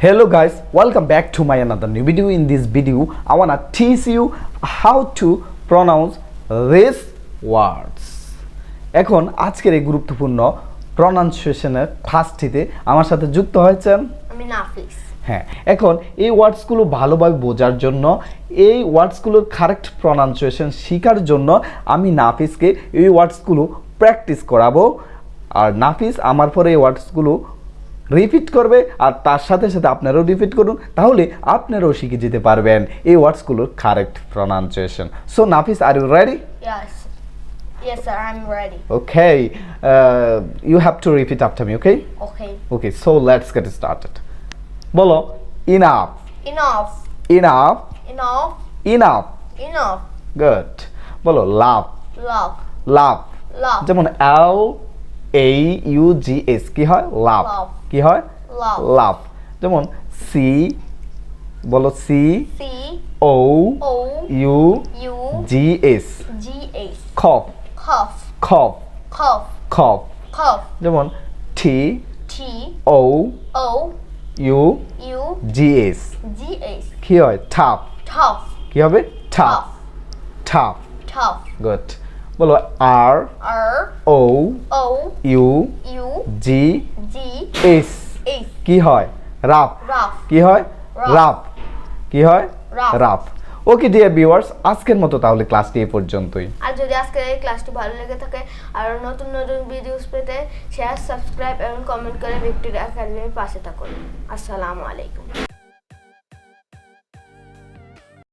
Hello guys, welcome back to my another new video. In this video, I wanna teach you how to pronounce these words. এখন আজকের এই গুরুত্বপূর্ণ প্রনাউন্সিয়েশনের ফার্স্টটিতে আমার সাথে যুক্ত হয়েছেন আমি নাফিস। হ্যাঁ, এখন এই ওয়ার্ডসগুলো ভালোভাবে বোঝার জন্য, এই ওয়ার্ডসগুলোর কারেক্ট প্রনাউন্সিয়েশন শেখার জন্য আমি নাফিসকে এই ওয়ার্ডসগুলো প্র্যাকটিস করাবো। আর নাফিস আমার পরে এই ওয়ার্ডসগুলো রিপিট করবে আর তার সাথে সাথে আপনারাও রিপিট করুন, তাহলে আপনারাও শিখে যেতে পারবেন এই ওয়ার্ডসগুলোর correct pronunciation. So Nafis, are you ready? Yes sir, I'm ready. Okay, you have to repeat after me, okay? Okay, so let's get started. বলো enough. Enough. Enough. Enough. Enough. Enough. Good. বলো love. Love. Love. Love. যেমন L A U G S কি হয়? Love. কি হয়? Love. Love. যেমন C, বলো C C O O U U G S. G S. Cough. Cough. Cough. Cough. Cough. Cough. যেমন T T O O U U G S. G S. কি হয়? Tough. Tough. কি হবে? Tough. Tough. Tough. Good. বলো R R O O U U G G S. S. কি হয়? Rough. Rough. কি হয়? Rough. Rough. কি হয়? Rough. Rough. Okay dear viewers, আজকের মতো তাহলে ক্লাসটি এই পর্যন্তই। আর যদি আজকের এই ক্লাসটি ভালো লেগে থাকে আর নতুন নতুন ভিডিওস পেতে শেয়ার, সাবস্ক্রাইব এবং কমেন্ট করে ভিক্টোরিয়া একাডেমির পাশে থাকুন। আসসালামু আলাইকুম।